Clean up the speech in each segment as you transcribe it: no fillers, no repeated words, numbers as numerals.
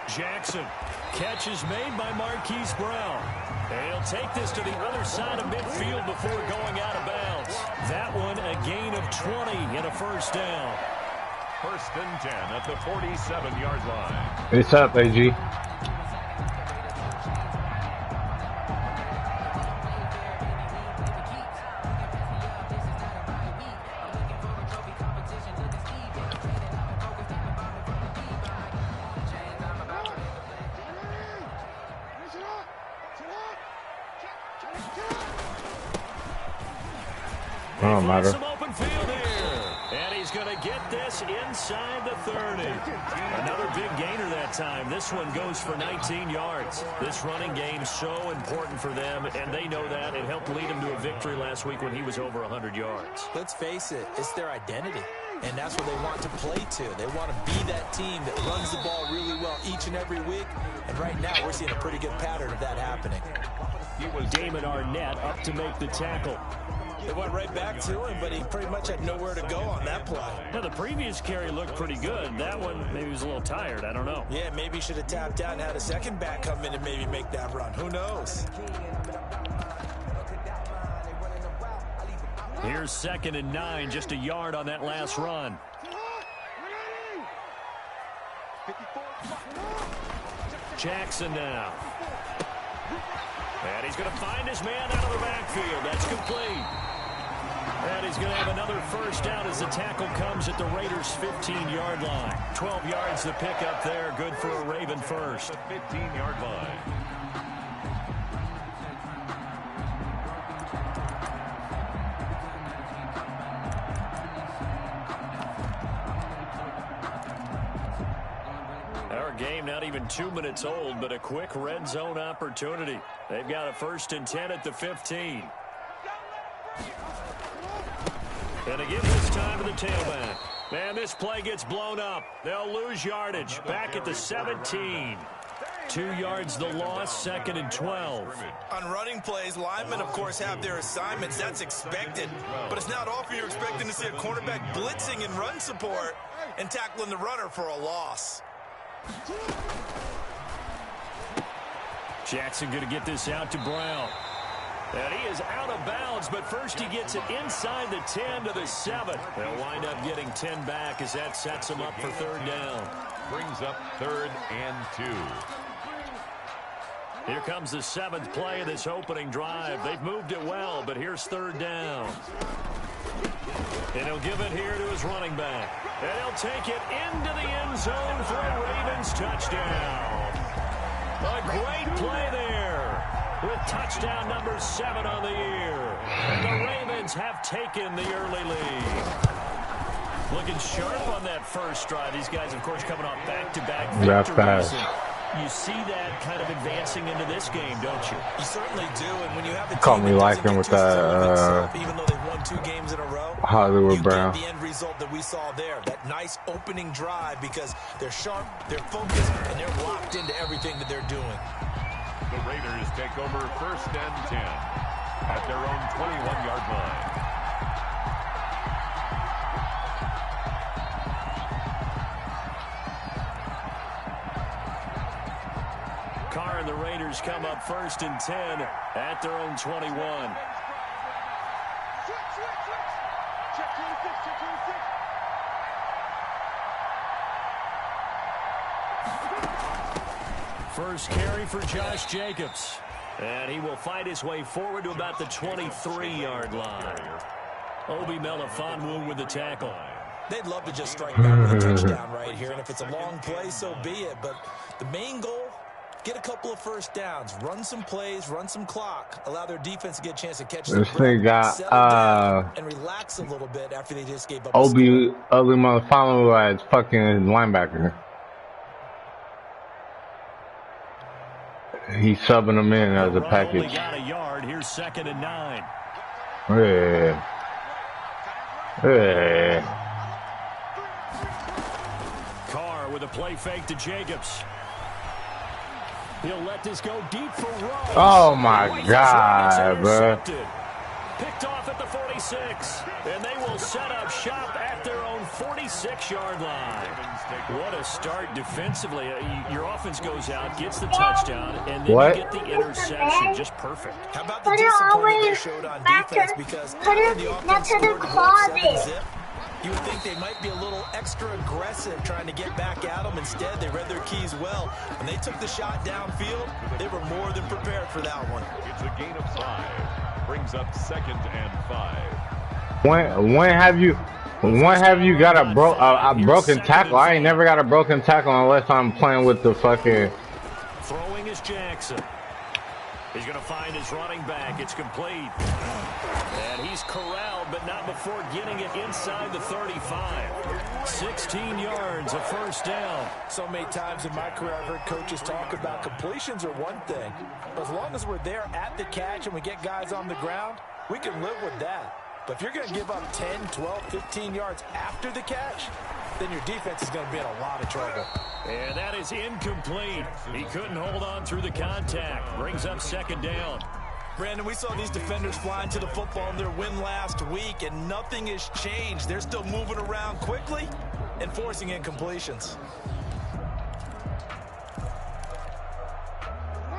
Jackson. Catch is made by Marquise Brown. And he'll take this to the other side of midfield before going out of bounds. That one a gain of 20 and a first down. First and 10 at the 47-yard line. It's up, AG. Don't matter. Some open field here. And he's going to get this inside the 30. Another big gainer that time. This one goes for 19 yards. This running game so important for them, and they know that. It helped lead him to a victory last week when he was over 100 yards. Let's face it, it's their identity. And that's what they want to play to. They want to be that team that runs the ball really well each and every week. And right now, we're seeing a pretty good pattern of that happening. It was Damon Arnett up to make the tackle. They went right back to him, but he pretty much had nowhere to go on that play. Now, the previous carry looked pretty good. That one, maybe he was a little tired. I don't know. Yeah, maybe he should have tapped out and had a second back come in and maybe make that run. Who knows? Here's 2nd and 9, just a yard on that last run. Jackson now. And he's going to find his man out of the backfield. That's complete. And he's going to have another first down as the tackle comes at the Raiders' 15-yard line. 12 yards to pick up there. Good for a Raven first. 15-yard line. Our game not even 2 minutes old, but a quick red zone opportunity. They've got a 1st and 10 at the 15. And again this time to the tailback. Man, this play gets blown up. They'll lose yardage. Back at the 17. 2 yards the loss, 2nd and 12. On running plays, linemen, of course, have their assignments. That's expected. But it's not often you're expecting to see a cornerback blitzing in run support and tackling the runner for a loss. Jackson going to get this out to Brown. And he is out of bounds, but first he gets it inside the 10 to the 7. They'll wind up getting 10 back as that sets him up for 3rd down. Brings up 3rd and 2. Here comes the 7th play of this opening drive. They've moved it well, but here's 3rd down. And he'll give it here to his running back. And he'll take it into the end zone for a Ravens touchdown. A great play there with touchdown number 7 on the year. And the Ravens have taken the early lead. Looking sharp on that first drive. These guys, of course, coming off back-to-back victories. You see that kind of advancing into this game, don't you? You certainly do. And when you have a team Caught me liking with that, even though they've won 2 games in a row, Hollywood Brown. The end result that we saw there, that nice opening drive, because they're sharp, they're focused, and they're locked into everything that they're doing. The Raiders take over 1st and 10 at their own 21-yard line. Carr and the Raiders come up 1st and 10 at their own 21. First carry for Josh Jacobs. And he will fight his way forward to about the 23-yard line. Obi Melifonwu with the tackle. They'd love to just strike back with a touchdown right here. And if it's a long play, so be it. But the main goal, get a couple of first downs, run some plays, run some clock, allow their defense to get a chance to catch the got and relax a little bit after they just gave up. Obi Melifonwu as fucking linebacker. He's subbing him in as a package. Only got a yard. Here's 2nd and 9. Yeah. Yeah. Carr with a play fake to Jacobs. He'll let this go deep for Rose. Oh my God, bro. Picked off at the 46. And they will set up shop at their own 46-yard line. What a start defensively. Your offense goes out, gets the touchdown, and then What? you get the interception. Just perfect. How about the disappointment they showed on defense? Because after the offense scored 7-zip, you would think they might be a little extra aggressive trying to get back at them. Instead, they read their keys well. When they took the shot downfield, they were more than prepared for that one. It's a gain of 5. Brings up 2nd and 5. When have you got a broken tackle? I ain't never got a broken tackle unless I'm playing with the fucking. Throwing is Jackson. He's going to find his running back. It's complete. And he's corralled, but not before getting it inside the 35. 16 yards, a first down. So many times in my career, I've heard coaches talk about completions are one thing. But as long as we're there at the catch and we get guys on the ground, we can live with that. But if you're going to give up 10, 12, 15 yards after the catch, then your defense is going to be in a lot of trouble. And that is incomplete. He couldn't hold on through the contact. Brings up 2nd down. Brandon, we saw these defenders flying to the football in their win last week, and nothing has changed. They're still moving around quickly and forcing incompletions.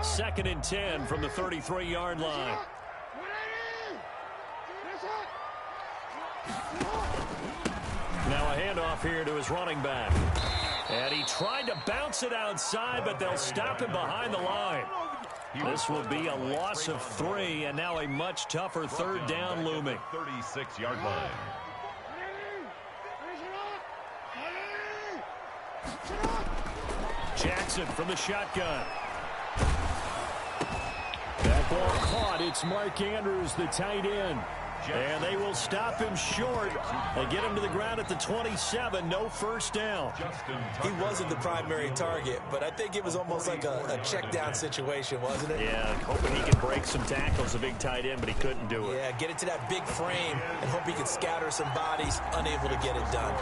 2nd and 10 from the 33-yard line. Now a handoff here to his running back. And he tried to bounce it outside, but they'll stop him behind the line. This will be a loss of 3, and now a much tougher 3rd down looming. 36-yard line. Jackson from the shotgun. That ball caught. It's Mark Andrews, the tight end. And they will stop him short. They get him to the ground at the 27. No first down. He wasn't the primary target, but I think it was almost like a check down situation, wasn't it? Yeah, hoping he can break some tackles, a big tight end, but he couldn't do it. Yeah, get it to that big frame and hope he can scatter some bodies, unable to get it done.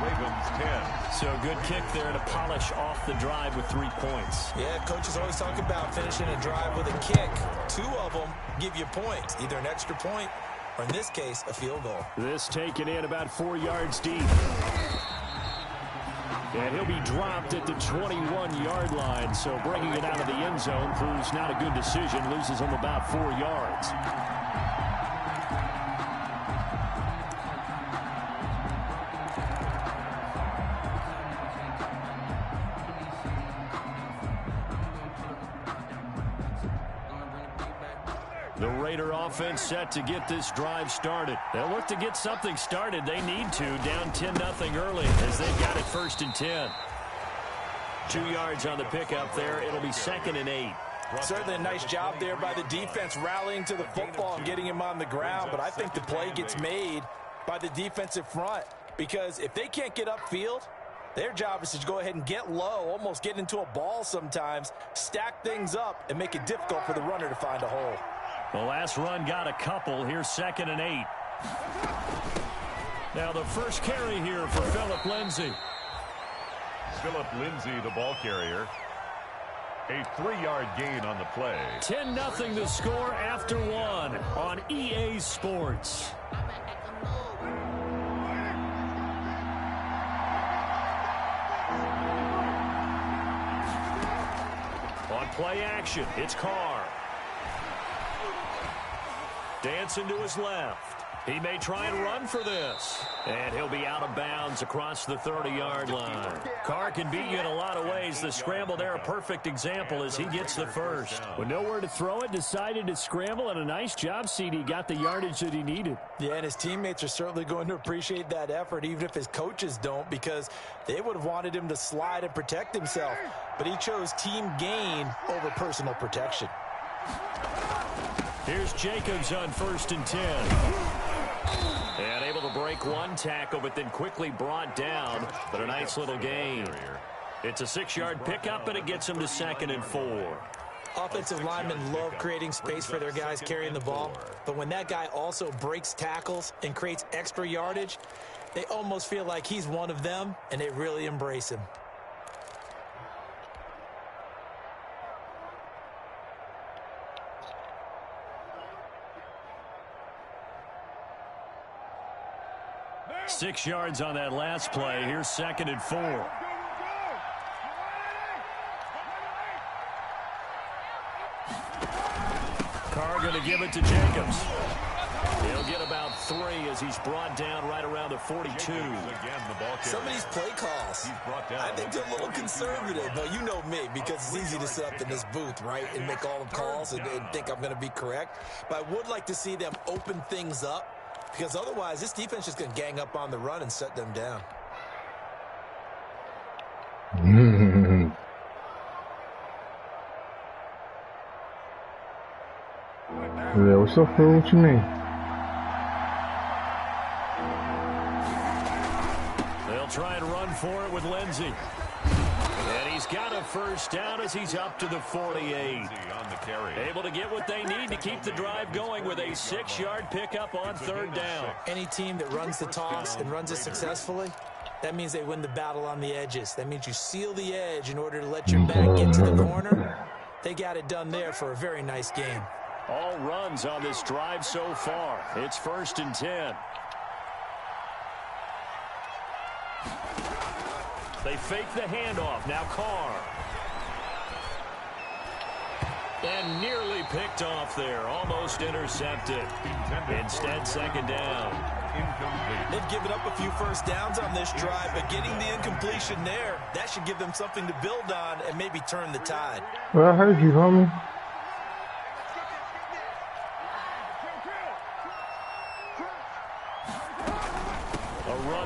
Ravens 10. So good kick there to polish off the drive with 3 points. Yeah, coaches always talk about finishing a drive with a kick. 2 of them give you points, either an extra point or in this case, a field goal. This taken in about 4 yards deep. And he'll be dropped at the 21-yard line. So bringing it out of the end zone proves not a good decision. Loses him about 4 yards. The Raider offense set to get this drive started. They'll look to get something started. They need to, down 10-0 early as they've got it 1st and 10. 2 yards on the pickup there. It'll be 2nd and 8. Certainly a nice job there by the defense rallying to the football and getting him on the ground, but I think the play gets made by the defensive front because if they can't get upfield, their job is to go ahead and get low, almost get into a ball sometimes, stack things up, and make it difficult for the runner to find a hole. The last run got a couple. Here's 2nd and 8. Now the first carry here for Phillip Lindsay. Phillip Lindsay, the ball carrier. A 3-yard gain on the play. 10-0 the score after 1 on EA Sports. On play action, it's Carr. Dancing to his left. He may try and run for this. And he'll be out of bounds across the 30-yard line. Carr can beat you in a lot of ways. The scramble there, a perfect example as he gets the first. With nowhere to throw it, decided to scramble, and a nice job, CD. Got the yardage that he needed. Yeah, and his teammates are certainly going to appreciate that effort, even if his coaches don't, because they would have wanted him to slide and protect himself. But he chose team gain over personal protection. Here's Jacobs on 1st and 10. And able to break one tackle, but then quickly brought down. But a nice little gain. It's a 6-yard pickup, and it gets him to 2nd and 4. Offensive linemen love creating space for their guys carrying the ball. But when that guy also breaks tackles and creates extra yardage, they almost feel like he's one of them, and they really embrace him. Six yards on that last play. Here's 2nd and 4. Carr going to give it to Jacobs. He'll get about 3 as he's brought down right around the 42. Some of these play calls, I think they're a little conservative, but you know me, because it's easy to sit up in this booth, right, and make all the calls and think I'm going to be correct. But I would like to see them open things up, because otherwise this defense is going to gang up on the run and shut them down. Yeah, what's up, fool? What you mean? They'll try and run for it with Lindsey. And he's got a first down as he's up to the 48. Able to get what they need to keep the drive going with a 6-yard pickup on 3rd down. Any team that runs the toss and runs it successfully, that means they win the battle on the edges. That means you seal the edge in order to let your back get to the corner. They got it done there for a very nice game. All runs on this drive so far. It's 1st and 10. They fake the handoff. Now Carr. And nearly picked off there. Almost intercepted. Instead, 2nd down. They've given up a few first downs on this drive, but getting the incompletion there, that should give them something to build on and maybe turn the tide. Well, I heard you, homie.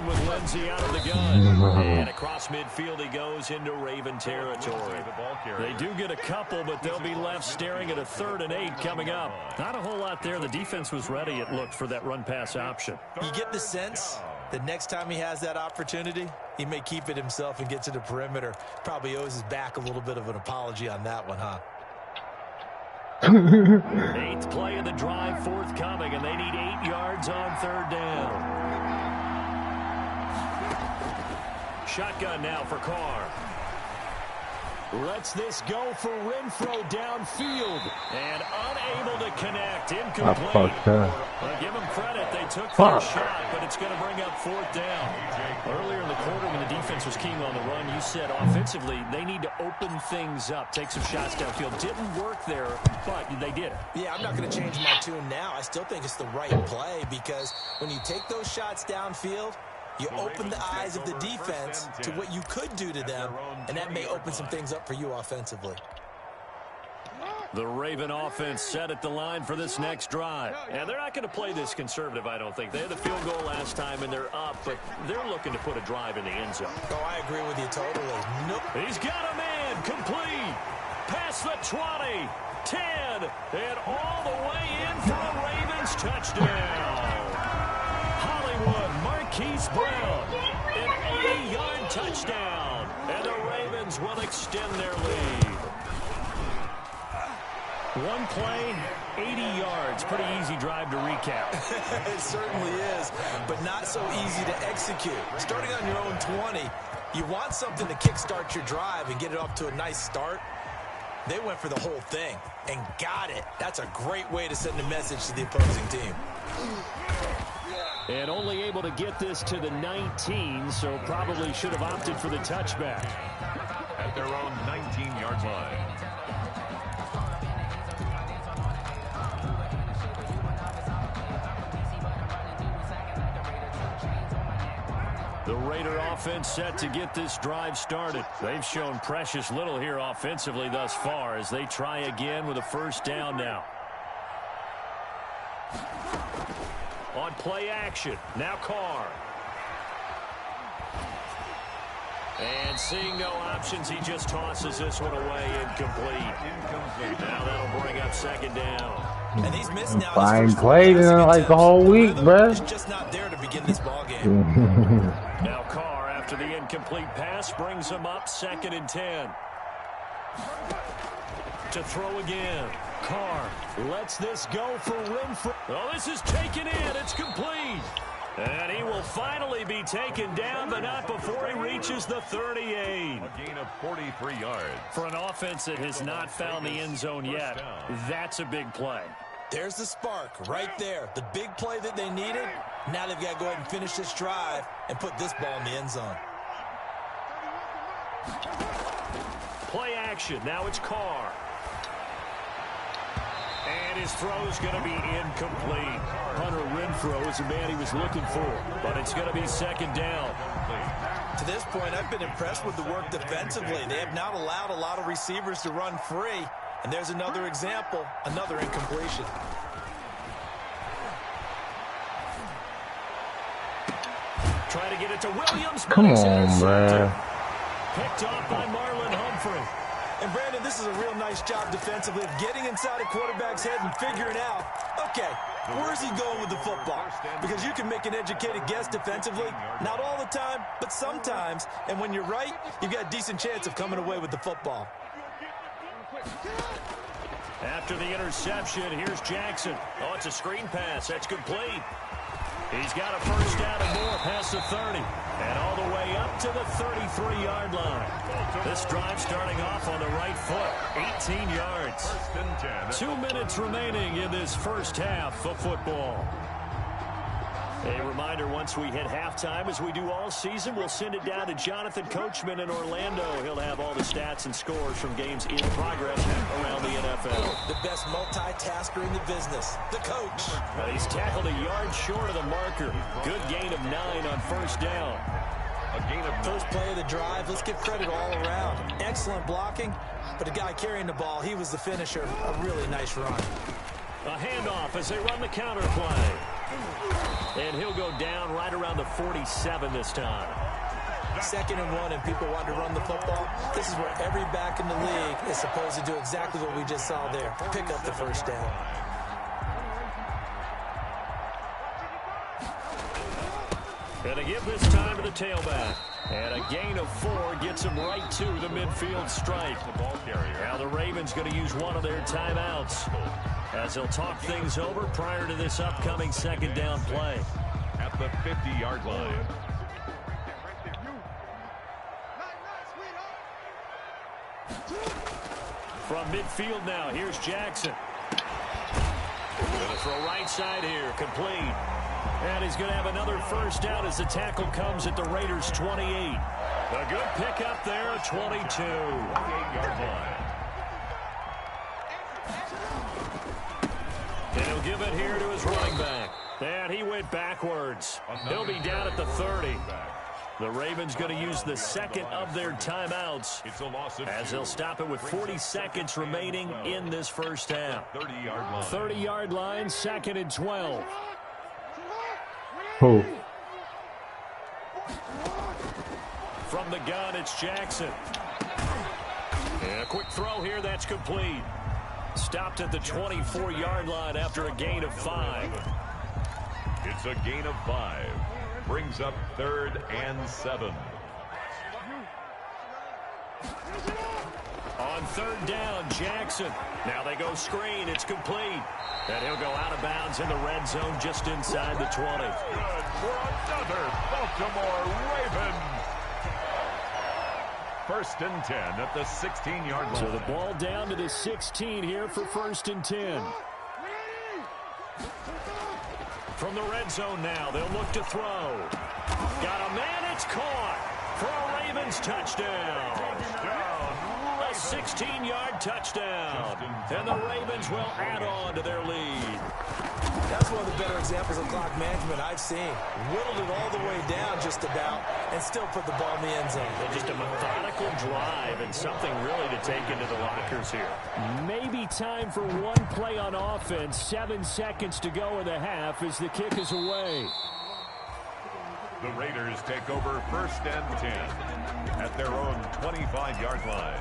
With Lindsey out of the gun. And across midfield he goes into Raven territory. They do get a couple, but they'll be left staring at a 3rd and 8 coming up. Not a whole lot there. The defense was ready, it looked, for that run-pass option. You get the sense that next time he has that opportunity, he may keep it himself and get to the perimeter. Probably owes his back a little bit of an apology on that one, huh? 8th play of the drive forthcoming, and they need 8 yards on 3rd down. Shotgun now for Carr. Lets this go for Renfro downfield. And unable to connect. Incomplete. Give them credit. They took their shot, but it's going to bring up 4th down. Earlier in the quarter when the defense was keying on the run, you said offensively they need to open things up, take some shots downfield. Didn't work there, but they did it. Yeah, I'm not going to change my tune now. I still think it's the right play because when you take those shots downfield, you open the eyes of the defense to what you could do to them, and that may open some things up for you offensively. The Raven offense set at the line for this next drive. And they're not going to play this conservative, I don't think. They had the field goal last time, and they're up, but they're looking to put a drive in the end zone. Oh, I agree with you totally. Nope. He's got a man complete. Past the 20, 10, and all the way in for a Ravens touchdown. Marquise Brown, an 80-yard touchdown, and the Ravens will extend their lead. One play, 80 yards. Pretty easy drive to recap. It certainly is, but not so easy to execute. Starting on your own 20, you want something to kickstart your drive and get it off to a nice start. They went for the whole thing and got it. That's a great way to send a message to the opposing team. And only able to get this to the 19, so probably should have opted for the touchback. At their own 19-yard line. The Raider offense set to get this drive started. They've shown precious little here offensively thus far as they try again with a 1st down now. On play action, now Carr. And seeing no options, he just tosses this one away, incomplete. Now that'll bring up 2nd down. And he's missed now. Fine played like the whole week, bro. He's just not there to begin this ball game. Now Carr, after the incomplete pass, brings him up 2nd and 10. To throw again. Carr lets this go for Renfro. Oh, this is taken in. It's complete. And he will finally be taken down, but not before he reaches the 38. A gain of 43 yards. For an offense that has not found the end zone yet, that's a big play. There's the spark right there. The big play that they needed. Now they've got to go ahead and finish this drive and put this ball in the end zone. Play action. Now it's Carr. And his throw's going to be incomplete. Hunter Renfrow is the man he was looking for, but it's going to be second down. To this point, I've been impressed with the work defensively. They have not allowed a lot of receivers to run free. And there's another example, another incompletion. Trying to get it to Williams. Come on, man. Picked off by Marlon Humphrey. And Brandon, this is a real nice job defensively of getting inside a quarterback's head and figuring out, okay, where's he going with the football? Because you can make an educated guess defensively, not all the time, but sometimes. And when you're right, you've got a decent chance of coming away with the football. After the interception, here's Jackson. Oh, it's a screen pass. That's complete. He's got a first down and more past the 30. And all the way up to the 33-yard line. This drive starting off on the right foot. 18 yards. 2 minutes remaining in this first half of football. A reminder, once we hit halftime, as we do all season, we'll send it down to Jonathan Coachman in Orlando. He'll have all the stats and scores from games in progress around the NFL. The best multitasker in the business, the coach. Well, he's tackled a yard short of the marker. Good gain of 9 on first down. A gain of First play of the drive, let's give credit all around. Excellent blocking, but the guy carrying the ball, he was the finisher. A really nice run. A handoff as they run the counter play. And he'll go down right around the 47 this time. 2nd and 1, and people want to run the football. This is where every back in the league is supposed to do exactly what we just saw there. Pick up the first down. And they give this time to the tailback. And a gain of 4 gets him right to the midfield stripe. the ball carrier. Now the Ravens going to use one of their timeouts as they'll talk things over prior to this upcoming second down play. At the 50-yard line. From midfield now, here's Jackson. Gonna throw right side here, complete. And he's going to have another first down as the tackle comes at the Raiders' 28. A good pickup there, 22. 28-yard line. And he'll give it here to his running back. And he went backwards. He'll be down at the 30. The Ravens going to use the second of their timeouts It's a loss of as 2. they'll stop it with 40 seconds remaining in this first half. 30-yard line. 30-yard line, 2nd and 12. Who? From the gun, it's Jackson. And a quick throw here, that's complete. Stopped at the 24-yard line after a gain of 5. It's a gain of 5. Brings up 3rd and 7. On 3rd down, Jackson. Now they go screen. It's complete. And he'll go out of bounds in the red zone just inside the 20. Good for another Baltimore Ravens. 1st and 10 at the 16-yard line. So the ball down to the 16 here for 1st and 10. From the red zone now, they'll look to throw. Got a man, it's caught for a Ravens touchdown. A 16-yard touchdown. And the Ravens will add on to their lead. That's one of the better examples of clock management I've seen. Whittled it all the way down just about and still put the ball in the end zone. And just a methodical drive and something really to take into the lockers here. Maybe time for one play on offense. 7 seconds to go in the half as the kick is away. The Raiders take over 1st and 10 at their own 25-yard line.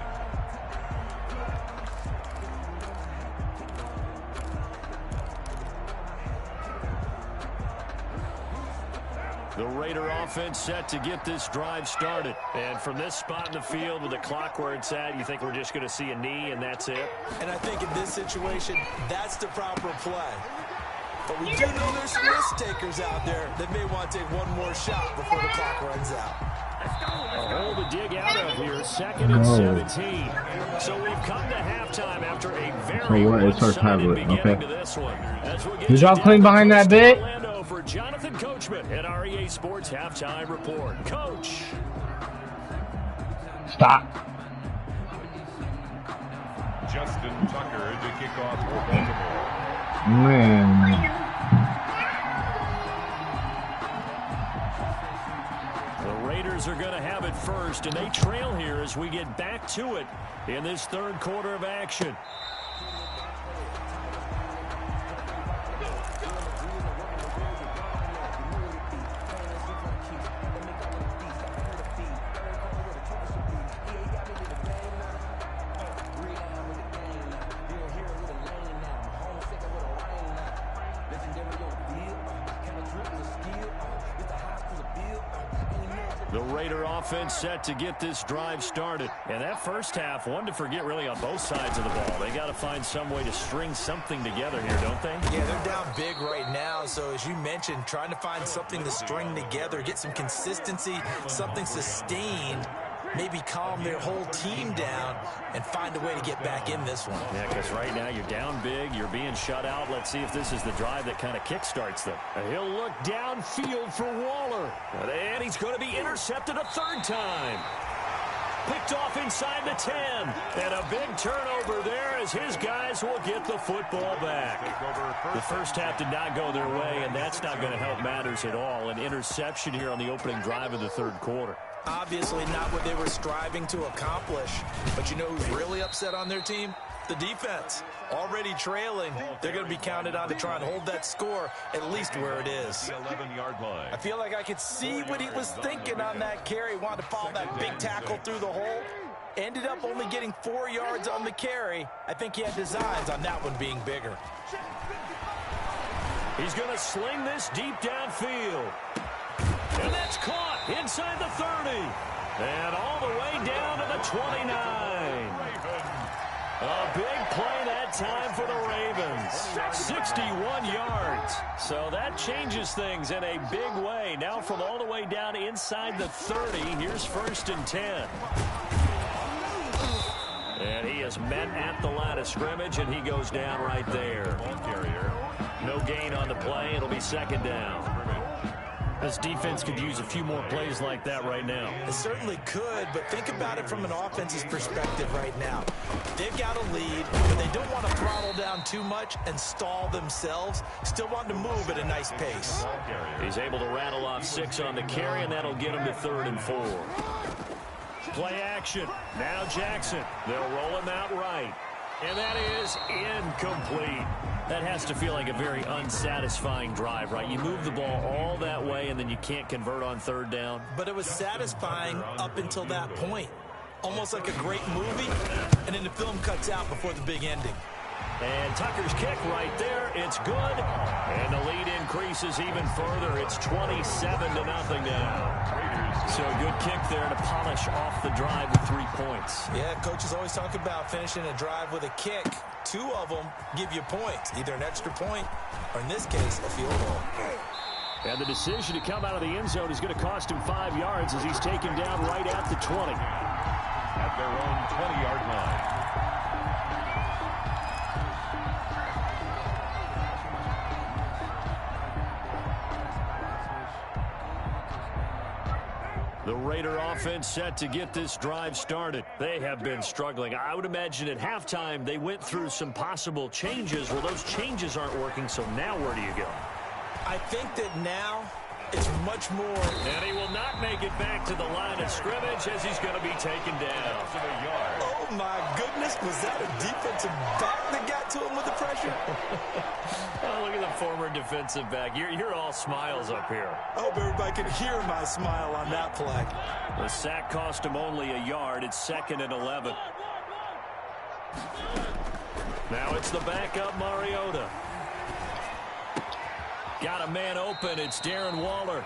The Raider offense set to get this drive started. And from this spot in the field with the clock where it's at, you think we're just going to see a knee and that's it? And I think in this situation, that's the proper play. But we do know there's some risk takers out there that may want to take one more shot before the clock runs out. A hole to dig out of here, 2nd and 17. So we've come to halftime after a very one-sided beginning to this one. Did y'all clean behind that bit? Orlando for Jonathan Coachman at REA Sports Halftime Report. Coach. Stop. Justin Tucker to kick off for Baltimore. Man. The Raiders are going to have it first, and they trail here as we get back to it in this third quarter of action. The Raider offense set to get this drive started. And that first half, one to forget really on both sides of the ball. They got to find some way to string something together here, don't they? Yeah, they're down big right now. So as you mentioned, trying to find something to string together, get some consistency, something sustained, maybe calm their whole team down and find a way to get back in this one. Yeah, because right now you're down big, you're being shut out. Let's see if this is the drive that kind of kickstarts them. He'll look downfield for Waller. And he's going to be intercepted a third time. Picked off inside the 10. And a big turnover there as his guys will get the football back. The first half did not go their way, and that's not going to help matters at all. An interception here on the opening drive of the third quarter. Obviously not what they were striving to accomplish. But you know who's really upset on their team? The defense. Already trailing. They're going to be counted on to try and hold that score at least where it is. 11-yard line. I feel like I could see what he was thinking on that carry. Wanted to follow that big tackle through the hole. Ended up only getting 4 yards on the carry. I think he had designs on that one being bigger. He's going to sling this deep downfield. And that's caught inside the 30. And all the way down to the 29. A big play that time for the Ravens. 61 yards. So that changes things in a big way. Now from all the way down inside the 30, here's 1st and 10. And he is met at the line of scrimmage, and he goes down right there. Ball carrier. No gain on the play. It'll be 2nd down. This defense could use a few more plays like that right now. It certainly could, but think about it from an offense's perspective right now. They've got a lead, but they don't want to throttle down too much and stall themselves. Still want to move at a nice pace. He's able to rattle off 6 on the carry, and that'll get him to 3rd and 4. Play action. Now Jackson. They'll roll him out right. And that is incomplete. That has to feel like a very unsatisfying drive, right? You move the ball all that way, and then you can't convert on 3rd down. But it was satisfying up until that point. Almost like a great movie, and then the film cuts out before the big ending. And Tucker's kick right there. It's good. And the lead increases even further. It's 27-0 now. So a good kick there to polish off the drive with 3 points. Yeah, coaches always talk about finishing a drive with a kick. 2 of them give you points, either an extra point or, in this case, a field goal. And the decision to come out of the end zone is going to cost him 5 yards as he's taken down right at the 20. At their own 20-yard line. The Raider offense set to get this drive started. They have been struggling. I would imagine at halftime they went through some possible changes. Well, those changes aren't working, so now where do you go? I think that now it's much more. And he will not make it back to the line of scrimmage as he's going to be taken down. Oh, my goodness. Was that a defensive back that got to him with the pressure? Oh, look at the former defensive back. You're all smiles up here. I hope everybody can hear my smile on that play. The sack cost him only a yard. It's 2nd and 11. Now it's the backup Mariota. Got a man open. It's Darren Waller.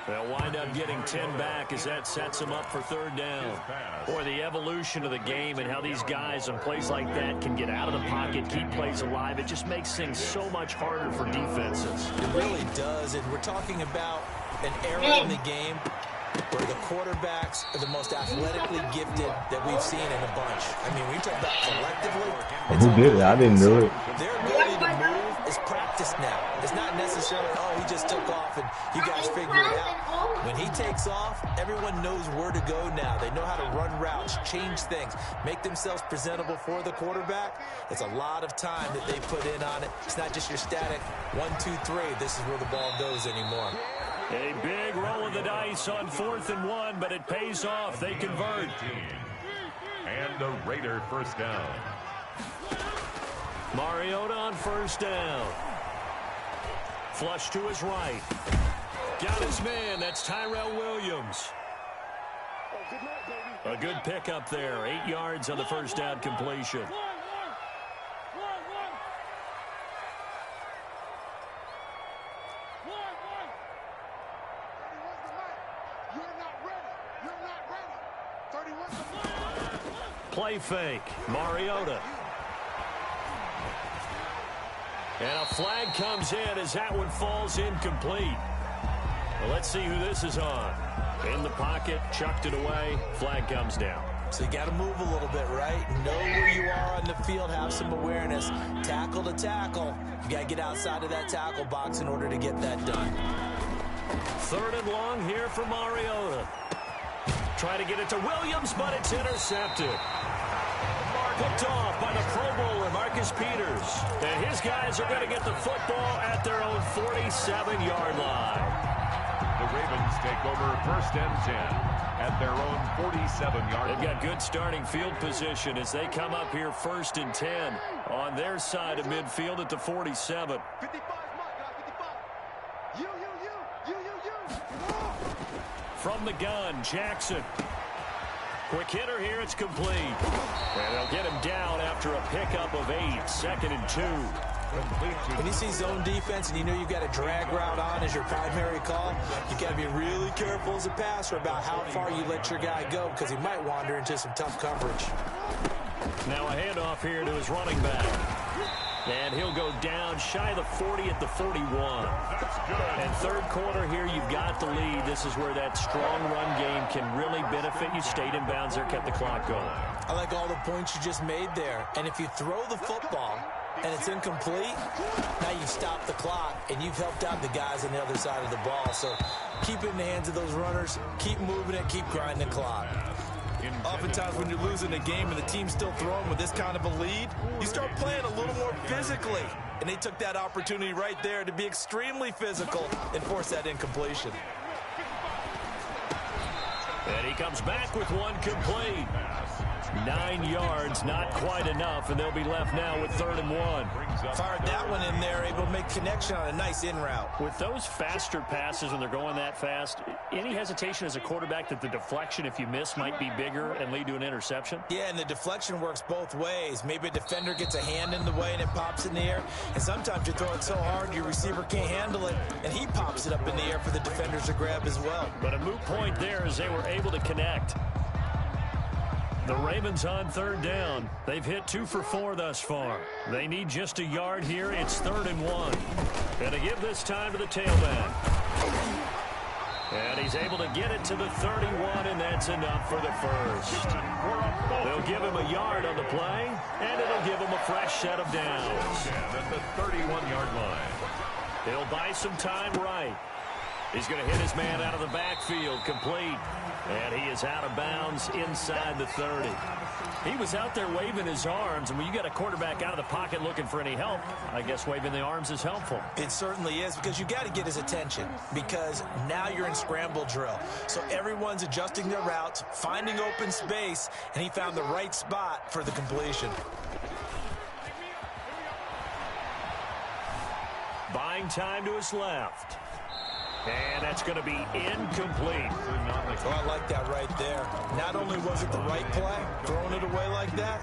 They'll wind up getting 10 back as that sets them up for 3rd down. Boy, the evolution of the game and how these guys on plays like that can get out of the pocket, keep plays alive, it just makes things so much harder for defenses. It really does, and we're talking about an era in the game where the quarterbacks are the most athletically gifted that we've seen in a bunch. I mean, we talk about collectively. Who did it? I didn't do it. Their ability to move is practical. practice now. It's not necessarily, oh, he just took off and you guys figure it out. When he takes off, everyone knows where to go now. They know how to run routes, change things, make themselves presentable for the quarterback. It's a lot of time that they put in on it. It's not just your static 1, 2, 3. This is where the ball goes anymore. A big roll of the dice on 4th and 1, but it pays off. They convert. And a Raider first down. Mariota on first down. Flush to his right. Got his man. That's Tyrell Williams. A good pickup there. 8 yards on the first down completion. Play fake. Mariota. And a flag comes in as that one falls incomplete. Well, let's see who this is on. In the pocket, chucked it away. Flag comes down. So you got to move a little bit, right? Know where you are on the field. Have some awareness. Tackle to tackle. You got to get outside of that tackle box in order to get that done. 3rd and long here for Mariota. Try to get it to Williams, but it's intercepted. Picked off by the Pro Bowler, Marcus Peters. And his guys are going to get the football at their own 47-yard line. The Ravens take over 1st and 10 at their own 47-yard line. They've got good starting field position as they come up here 1st and 10 on their side of midfield at the 47. 55, you. From the gun, Jackson. Quick hitter here, it's complete. And they'll get him down after a pickup of 8, 2nd and 2. When you see zone defense and you know you've got a drag route on as your primary call, you got to be really careful as a passer about how far you let your guy go because he might wander into some tough coverage. Now a handoff here to his running back. And he'll go down shy of the 40 at the 41. And 3rd quarter here, you've got the lead. This is where that strong run game can really benefit you. Stayed in bounds there, kept the clock going. I like all the points you just made there. And if you throw the football and it's incomplete, now you stop the clock and you've helped out the guys on the other side of the ball. So keep it in the hands of those runners. Keep moving it. Keep grinding the clock. Oftentimes when you're losing a game and the team's still throwing with this kind of a lead, you start playing a little more physically. And they took that opportunity right there to be extremely physical and force that incompletion. And he comes back with one complete. 9 yards, not quite enough, and they'll be left now with 3rd and 1. Fired that one in there, able to make connection on a nice in route. With those faster passes when they're going that fast, any hesitation as a quarterback that the deflection, if you miss, might be bigger and lead to an interception? Yeah, and the deflection works both ways. Maybe a defender gets a hand in the way and it pops in the air, and sometimes you throw it so hard your receiver can't handle it, and he pops it up in the air for the defenders to grab as well. But a moot point there as they were able to connect. The Ravens on 3rd down. They've hit 2 for 4 thus far. They need just a yard here. It's 3rd and 1. And to give this time to the tailback. And he's able to get it to the 31, and that's enough for the first. They'll give him a yard on the play, and it'll give him a fresh set of downs. At the 31-yard line. He'll buy some time right. He's going to hit his man out of the backfield, complete. And he is out of bounds inside the 30. He was out there waving his arms, and when you get a quarterback out of the pocket looking for any help, I guess waving the arms is helpful. It certainly is, because you got to get his attention, because now you're in scramble drill. So everyone's adjusting their routes, finding open space, and he found the right spot for the completion. Buying time to his left. And that's going to be incomplete. Oh, I like that right there. Not only was it the right play, throwing it away like that,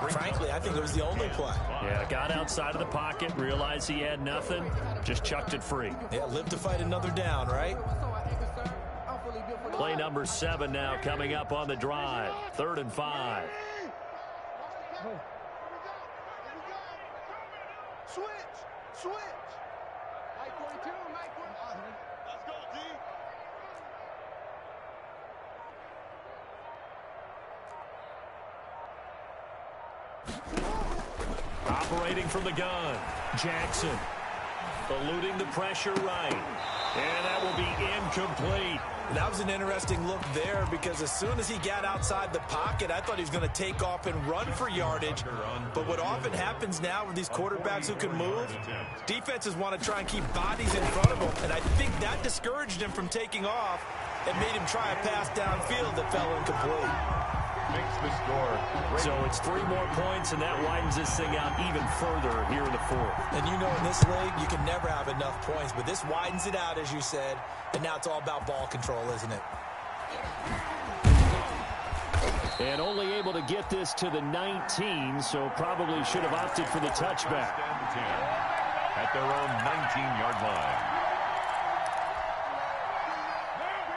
frankly, I think it was the only play. Yeah, got outside of the pocket, realized he had nothing, just chucked it free. Yeah, live to fight another down, right? Play number 7 now coming up on the drive. 3rd and 5. Switch. Mike 42, Mike 42. Let's go, D. Operating from the gun, Jackson. Eluding the pressure right. And that will be incomplete. That was an interesting look there because as soon as he got outside the pocket, I thought he was going to take off and run for yardage. But what often happens now with these quarterbacks who can move, defenses want to try and keep bodies in front of them. And I think that discouraged him from taking off and made him try a pass downfield that fell incomplete. Makes the score. So it's 3 more points, and that widens this thing out even further here in the 4th. And you know in this league, you can never have enough points, but this widens it out, as you said, and now it's all about ball control, isn't it? And only able to get this to the 19, so probably should have opted for the touchback. At their own 19-yard line.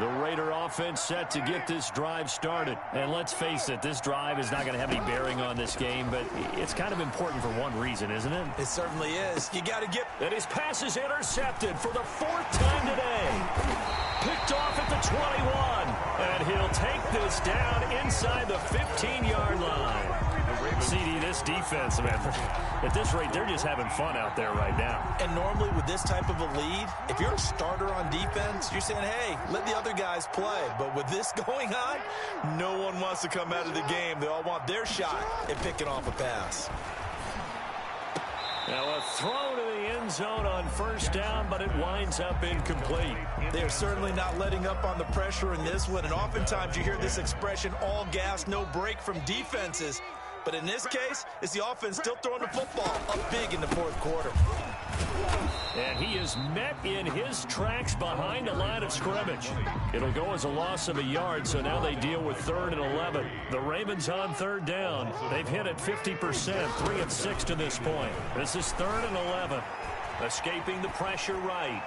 The Raider offense set to get this drive started. And let's face it, this drive is not going to have any bearing on this game, but it's kind of important for one reason, isn't it? It certainly is. You got to get... And his pass is intercepted for the 4th time today. Picked off at the 21. And he'll take this down inside the 15-yard line. CD, this defense, man, at this rate, they're just having fun out there right now. And normally with this type of a lead, if you're a starter on defense, you're saying, hey, let the other guys play. But with this going on, no one wants to come out of the game. They all want their shot at picking off a pass. Now a throw to the end zone on 1st down, but it winds up incomplete. They're certainly not letting up on the pressure in this one. And oftentimes you hear this expression, all gas, no break from defenses. But in this case, it's the offense still throwing the football up big in the 4th quarter. And he is met in his tracks behind the line of scrimmage. It'll go as a loss of a yard, so now they deal with 3rd and 11. The Ravens on 3rd down. They've hit it 50%, 3 of 6 to this point. This is 3rd and 11. Escaping the pressure right.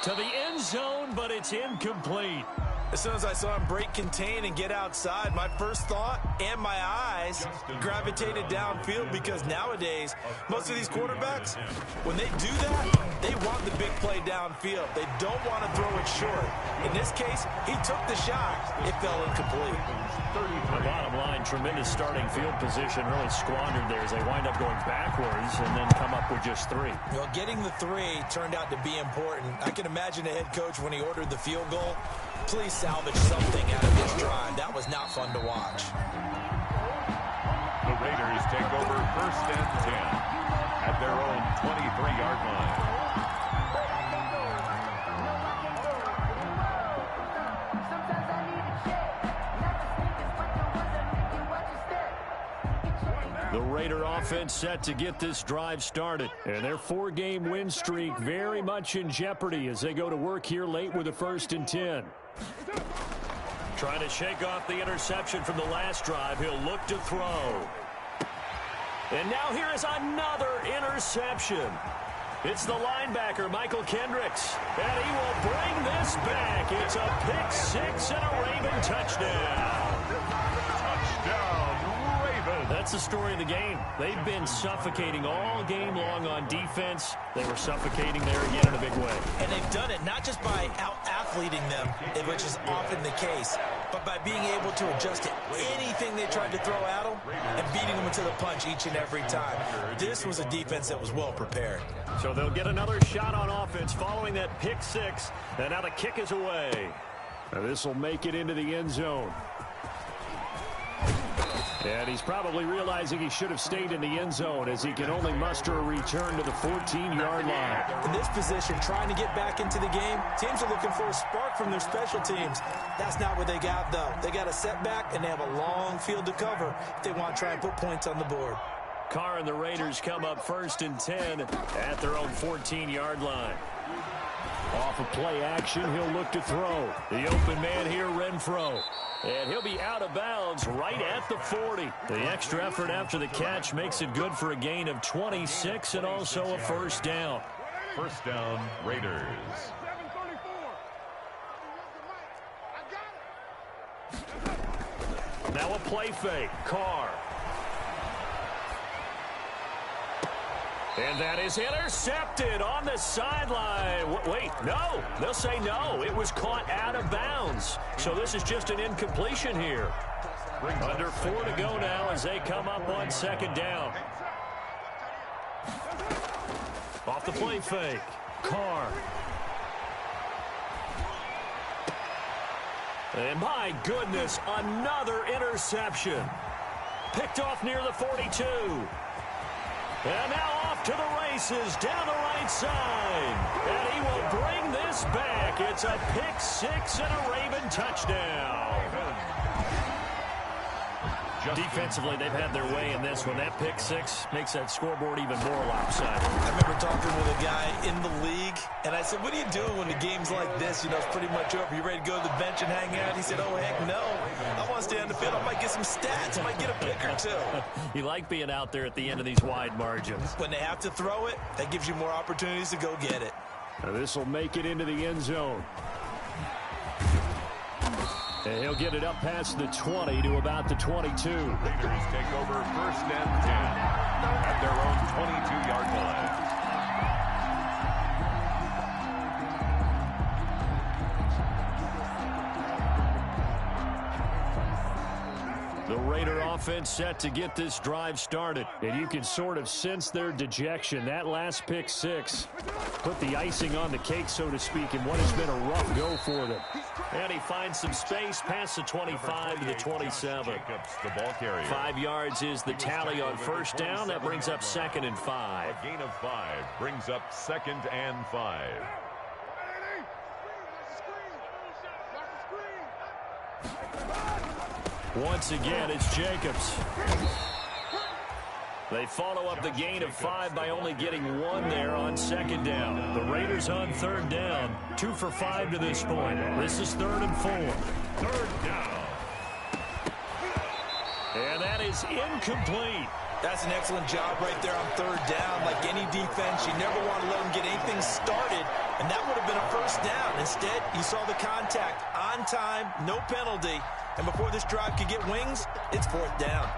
To the end zone, but it's incomplete. As soon as I saw him break contain and get outside, my first thought and my eyes gravitated downfield because nowadays, most of these quarterbacks, when they do that, they want the big play downfield. They don't want to throw it short. In this case, he took the shot. It fell incomplete. The bottom line, tremendous starting field position, really squandered there as they wind up going backwards and then come up with just 3. Well, getting the 3 turned out to be important. I can imagine the head coach when he ordered the field goal. Please salvage something out of this drive. That was not fun to watch. The Raiders take over 1st and 10 at their own 23-yard line. The Raider offense set to get this drive started. And their 4-game win streak very much in jeopardy as they go to work here late with a 1st and 10. Trying to shake off the interception from the last drive. He'll look to throw. And now here is another interception. It's the linebacker, Michael Kendricks. And he will bring this back. It's a pick 6 and a Raven touchdown. Touchdown, Ravens. That's the story of the game. They've been suffocating all game long on defense. They were suffocating there again in a big way. And they've done it not just by out-athleting them, which is often the case, but by being able to adjust to anything they tried to throw at them and beating them into the punch each and every time. This was a defense that was well prepared. So they'll get another shot on offense following that pick 6. And now the kick is away. Now this will make it into the end zone. And he's probably realizing he should have stayed in the end zone as he can only muster a return to the 14-yard line. In this position, trying to get back into the game, teams are looking for a spark from their special teams. That's not what they got, though. They got a setback, and they have a long field to cover if they want to try and put points on the board. Carr and the Raiders come up 1st and 10 at their own 14-yard line. Off of play action, he'll look to throw. The open man here, Renfro. And he'll be out of bounds right at the 40. The extra effort after the catch makes it good for a gain of 26 and also a 1st down. 1st down, Raiders. Now a play fake. Carr. And that is intercepted on the sideline. Wait, no. They'll say no. It was caught out of bounds. So this is just an incompletion here. Under 4 to go now as they come up on 2nd down. off the play fake. Carr. And my goodness, another interception. Picked off near the 42. And now off to the races down the right side. And he will bring this back. It's a pick six and a Raven touchdown. Defensively, they've had their way in this one. That pick six makes that scoreboard even more lopsided. I remember talking with a guy in the league, and I said, what are you doing when the game's like this? You know, it's pretty much over. You ready to go to the bench and hang out? He said, oh, heck no. I want to stay on the field. I might get some stats. I might get a pick or two. You like being out there at the end of these wide margins. When they have to throw it, that gives you more opportunities to go get it. Now this will make it into the end zone. And he'll get it up past the 20 to about the 22. Raiders take over 1st and 10 at their own 22-yard line. The Raider offense set to get this drive started. And you can sort of sense their dejection. That last pick six put the icing on the cake, so to speak, in what has been a rough go for them. And he finds some space past the 25 to the 27. Jacobs, the ball carrier. 5 yards is the tally on first down. That brings up 2nd and 5. A gain of 5 brings up 2nd and 5. Once again, it's Jacobs. They follow up the gain of 5 by only getting 1 there on 2nd down. The Raiders on 3rd down. 2 for 5 to this point. This is 3rd and 4. 3rd down. And that is incomplete. That's an excellent job right there on 3rd down. Like any defense, you never want to let them get anything started, and that would have been a 1st down. Instead, you saw the contact on time, no penalty, and before this drive could get wings, it's 4th down.